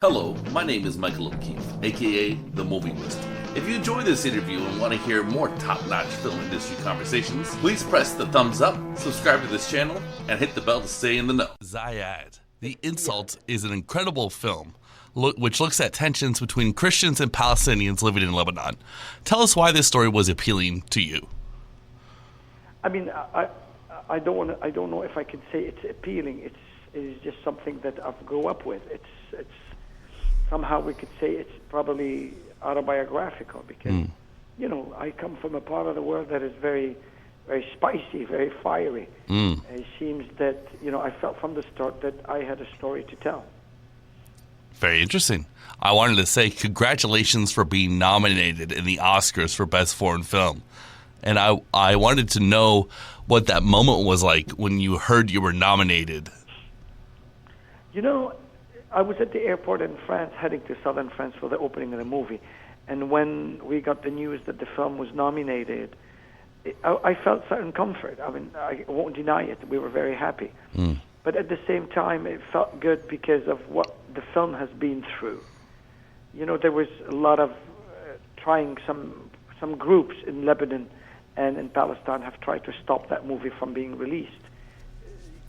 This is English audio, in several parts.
Hello, my name is Michael O'Keefe, aka The Movie Wizard. If you enjoy this interview and want to hear more top-notch film industry conversations, please press the thumbs up, subscribe to this channel, and hit the bell to stay in the know. Ziad, The Insult is an incredible film which looks at tensions between Christians and Palestinians living in Lebanon. Tell us why this story was appealing to you. I mean, I don't know if I can say it's appealing. It is just something that I've grew up with. It's somehow we could say it's probably autobiographical because, I come from a part of the world that is very, very spicy, very fiery. It seems that, I felt from the start that I had a story to tell. Very interesting. I wanted to say congratulations for being nominated in the Oscars for Best Foreign Film. And I wanted to know what that moment was like when you heard you were nominated. I was at the airport in France, heading to southern France for the opening of the movie. And when we got the news that the film was nominated, I felt certain comfort. I mean, I won't deny it. We were very happy. But at the same time, it felt good because of what the film has been through. There was a lot of trying some groups in Lebanon and in Palestine have tried to stop that movie from being released.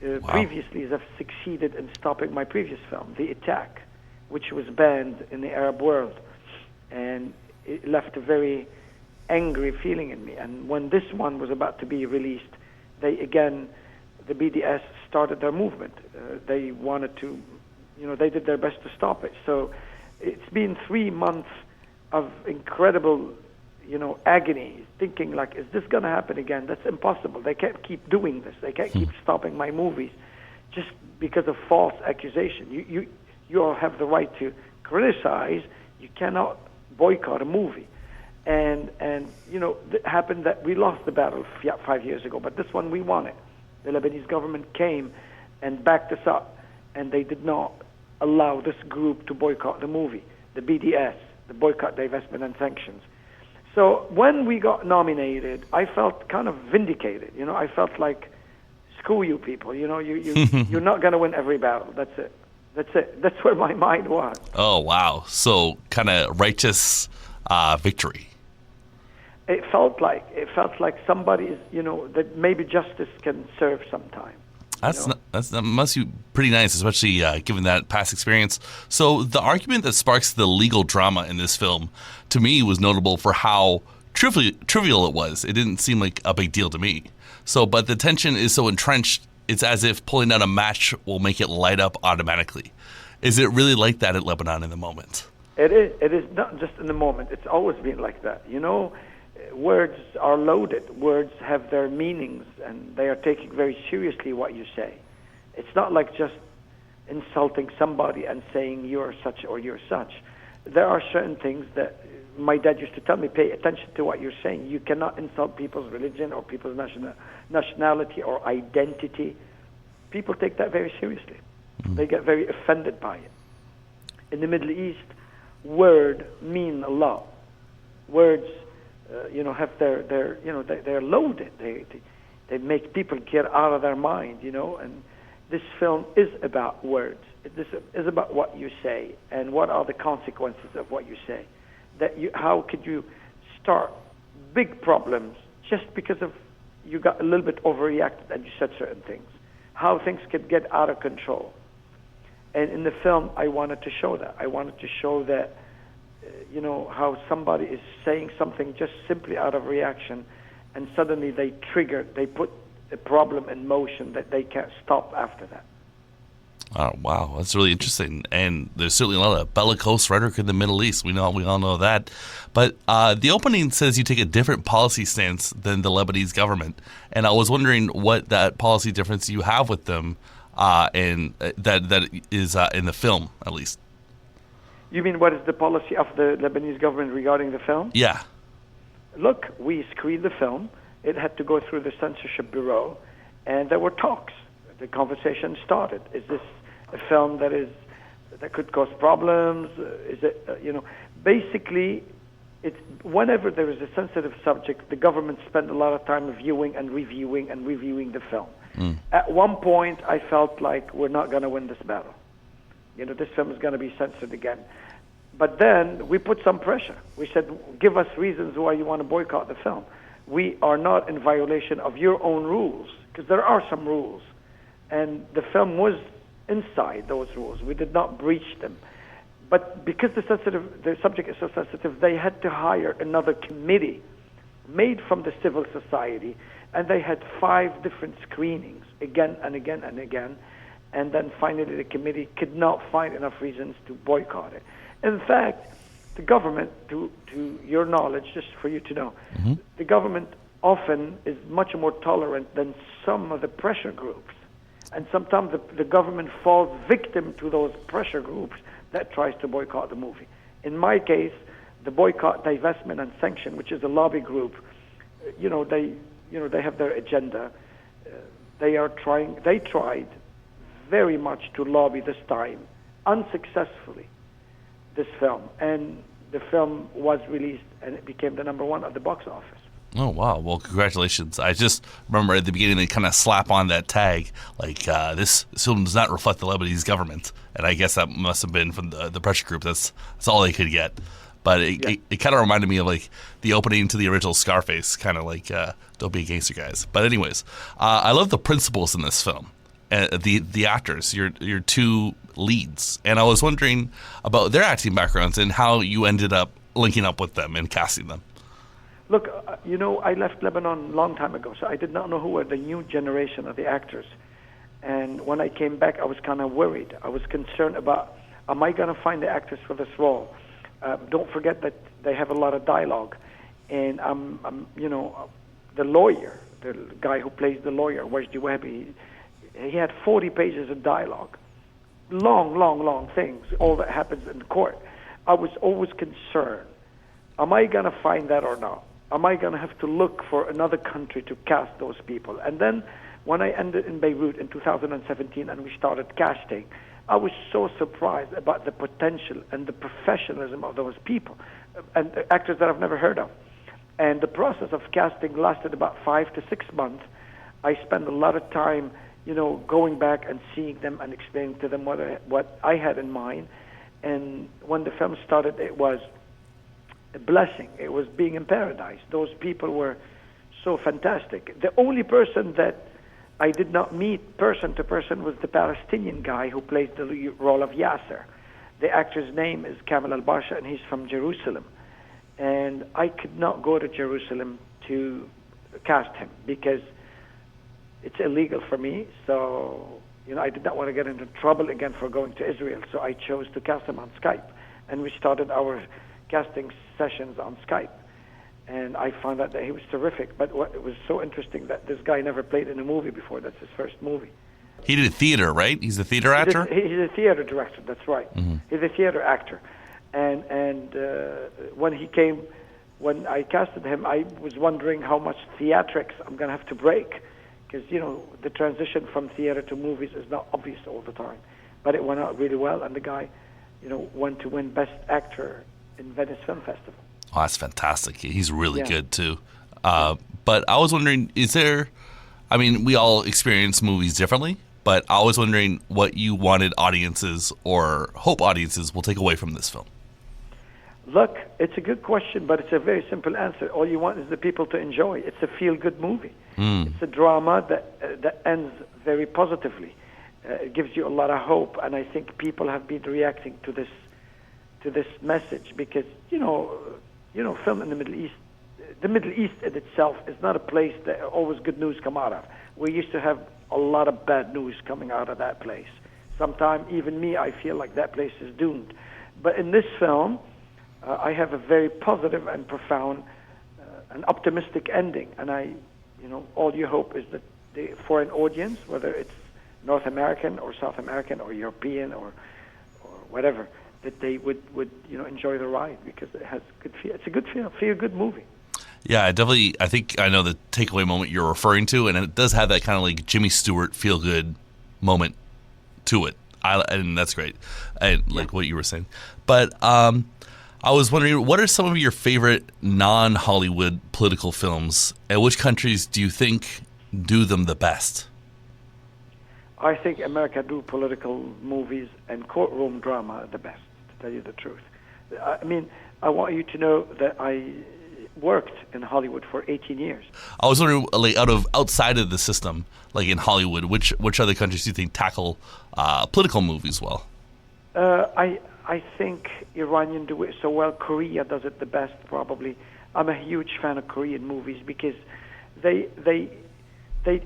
Wow. Previously, they've succeeded in stopping my previous film, The Attack, which was banned in the Arab world. And it left a very angry feeling in me. And when this one was about to be released, the BDS started their movement. They wanted to, they did their best to stop it. So it's been 3 months of incredible agony, thinking like, is this going to happen again? That's impossible. They can't keep doing this. They can't keep stopping my movies just because of false accusation. You all have the right to criticize. You cannot boycott a movie. And it happened that we lost the battle 5 years ago, but this one we won it. The Lebanese government came and backed us up, and they did not allow this group to boycott the movie, the BDS, the Boycott, Divestment, and Sanctions. So when we got nominated, I felt kind of vindicated. I felt like, screw you people. You're not going to win every battle. That's it. That's where my mind was. Oh, wow. So kind of righteous victory. It felt like somebody is, that maybe justice can serve sometime. That must be pretty nice, especially given that past experience. So the argument that sparks the legal drama in this film, to me, was notable for how trivial it was. It didn't seem like a big deal to me. But the tension is so entrenched, it's as if pulling out a match will make it light up automatically. Is it really like that at Lebanon in the moment? It is. It is not just in the moment. It's always been like that. Words are loaded. Words have their meanings, and they are taking very seriously what you say. It's not like just insulting somebody and saying you're such or you're such. There are certain things that my dad used to tell me, pay attention to what you're saying. You cannot insult people's religion or people's nationality or identity. People take that very seriously. They get very offended by it. In the Middle East, words mean a lot. Words have they're loaded. They make people get out of their mind, and this film is about words. This is about what you say and what are the consequences of what you say. How could you start big problems just because of you got a little bit overreacted and you said certain things. How things could get out of control. And in the film, I wanted to show that. I wanted to show that how somebody is saying something just simply out of reaction, and suddenly they put a problem in motion that they can't stop after that. Oh, wow. That's really interesting. And there's certainly a lot of bellicose rhetoric in the Middle East. We all know that. But the opening says you take a different policy stance than the Lebanese government. And I was wondering what that policy difference you have with them and that is in the film, at least. You mean what is the policy of the Lebanese government regarding the film? Yeah. Look, we screened the film. It had to go through the censorship bureau, and there were talks. The conversation started. Is this a film that could cause problems? Is it, basically, whenever there is a sensitive subject, the government spends a lot of time viewing and reviewing the film. At one point, I felt like we're not going to win this battle. This film is going to be censored again. But then we put some pressure. We said, give us reasons why you want to boycott the film. We are not in violation of your own rules, because there are some rules. And the film was inside those rules. We did not breach them. But because the subject is so sensitive, they had to hire another committee made from the civil society, and they had 5 different screenings, again and again and again. And then finally the committee could not find enough reasons to boycott it. In fact, the government, to your knowledge, just for you to know, the government often is much more tolerant than some of the pressure groups. And sometimes the government falls victim to those pressure groups that tries to boycott the movie. In my case, the Boycott, Divestment and Sanction, which is a lobby group, they have their agenda. They tried very much to lobby this time, unsuccessfully, this film. And the film was released, and it became the #1 at the box office. Oh, wow. Well, congratulations. I just remember at the beginning they kind of slap on that tag, like, this film does not reflect the Lebanese government. And I guess that must have been from the pressure group. That's all they could get. But it kind of reminded me of, like, the opening to the original Scarface, kind of like, don't be a gangster, guys. But anyways, I love the principals in this film. The actors, your 2 leads. And I was wondering about their acting backgrounds and how you ended up linking up with them and casting them. Look, I left Lebanon a long time ago, so I did not know who were the new generation of the actors. And when I came back, I was kind of worried. I was concerned about, am I going to find the actors for this role? Don't forget that they have a lot of dialogue. And, the lawyer, the guy who plays the lawyer, Wajdi Wahbi, he had 40 pages of dialogue. Long things, all that happens in court. I was always concerned. Am I going to find that or not? Am I going to have to look for another country to cast those people? And then when I ended in Beirut in 2017 and we started casting, I was so surprised about the potential and the professionalism of those people and actors that I've never heard of. And the process of casting lasted about 5 to 6 months. I spent a lot of time, going back and seeing them and explaining to them what I had in mind. And when the film started, it was a blessing. It was being in paradise. Those people were so fantastic. The only person that I did not meet person to person was the Palestinian guy who plays the role of Yasser. The actor's name is Kamel al-Basha, and he's from Jerusalem. And I could not go to Jerusalem to cast him because it's illegal for me. So, I did not want to get into trouble again for going to Israel. So I chose to cast him on Skype. And we started our casting sessions on Skype, and I found out that he was terrific. But it was so interesting that this guy never played in a movie before. That's his first movie. He did theater, right? He's a theater actor? He's a theater director, that's right. Mm-hmm. He's a theater actor. And when I casted him, I was wondering how much theatrics I'm going to have to break, because, the transition from theater to movies is not obvious all the time. But it went out really well, and the guy, went to win Best Actor in Venice Film Festival. Oh, that's fantastic. He's really good, too. But I was wondering, we all experience movies differently, but I was wondering what you wanted audiences or hope audiences will take away from this film. Look, it's a good question, but it's a very simple answer. All you want is the people to enjoy. It's a feel-good movie. It's a drama that ends very positively. It gives you a lot of hope, and I think people have been reacting to this message because, film in the Middle East in itself is not a place that always good news come out of. We used to have a lot of bad news coming out of that place. Sometimes, even me, I feel like that place is doomed. But in this film, I have a very positive and profound and optimistic ending. And all you hope is that for an audience, whether it's North American or South American or European or whatever, that they would enjoy the ride because it has good feel. It's a good feel good movie. Yeah, I think I know the takeaway moment you're referring to, and it does have that kind of like Jimmy Stewart feel good moment to it. And that's great, like what you were saying. But I was wondering, what are some of your favorite non-Hollywood political films, and which countries do you think do them the best? I think America do political movies and courtroom drama the best, to tell you the truth. I mean, I want you to know that I worked in Hollywood for 18 years. I was wondering, like, outside of the system, like in Hollywood, which other countries do you think tackle political movies well? I think Iranian do it so well. Korea does it the best, probably. I'm a huge fan of Korean movies because they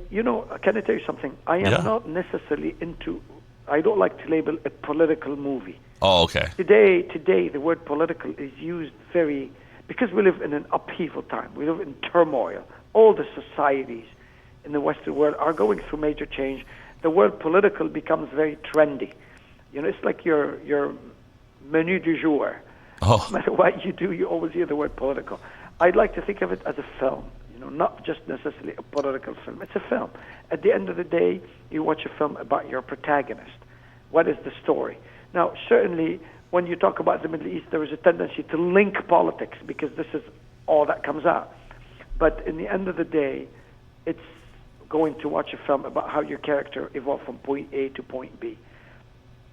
you know, can I tell you something? I am not necessarily into, I don't like to label a political movie. Oh, okay. Today, the word political is used very, because we live in an upheaval time. We live in turmoil. All the societies in the Western world are going through major change. The word political becomes very trendy. You know, it's like your menu du jour. Oh. No matter what you do, you always hear the word political. I'd like to think of it as a film, you know, not just necessarily a political film. It's a film. At the end of the day, you watch a film about your protagonist. What is the story? Now, certainly, when you talk about the Middle East, there is a tendency to link politics because this is all that comes out. But in the end of the day, it's going to watch a film about how your character evolved from point A to point B.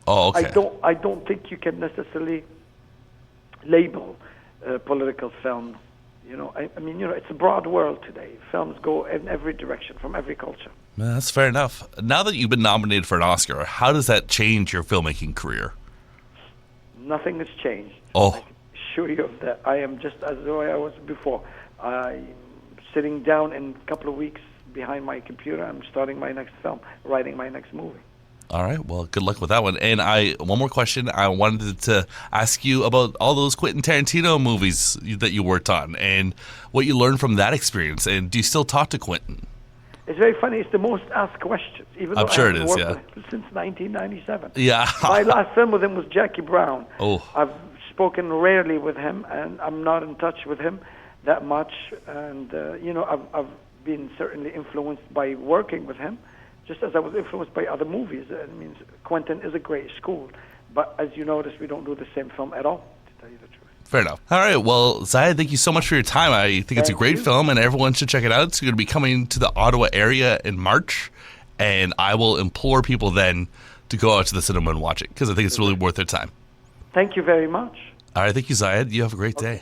Oh, okay. I don't think you can necessarily label a political film. You know, I mean, you know, it's a broad world today. Films go in every direction, from every culture. Man, that's fair enough. Now that you've been nominated for an Oscar, how does that change your filmmaking career? Nothing has changed. Oh. I can assure you of that. I am just as though I was before. I'm sitting down in a couple of weeks behind my computer. I'm starting my next film, writing my next movie. All right. Well, good luck with that one. And one more question. I wanted to ask you about all those Quentin Tarantino movies that you worked on and what you learned from that experience. And do you still talk to Quentin? It's very funny. It's the most asked questions, even though I'm sure I haven't it is, worked yeah. with him since 1997. Yeah. My last film with him was Jackie Brown. Oh. I've spoken rarely with him, and I'm not in touch with him that much. And, you know, I've been certainly influenced by working with him, just as I was influenced by other movies. It means Quentin is a great school. But as you notice, we don't do the same film at all, to tell you the truth. Fair enough. All right. Well, Ziad, thank you so much for your time. I think it's a great film, and everyone should check it out. It's going to be coming to the Ottawa area in March, and I will implore people then to go out to the cinema and watch it because I think it's really worth their time. Thank you very much. All right. Thank you, Ziad. You have a great day.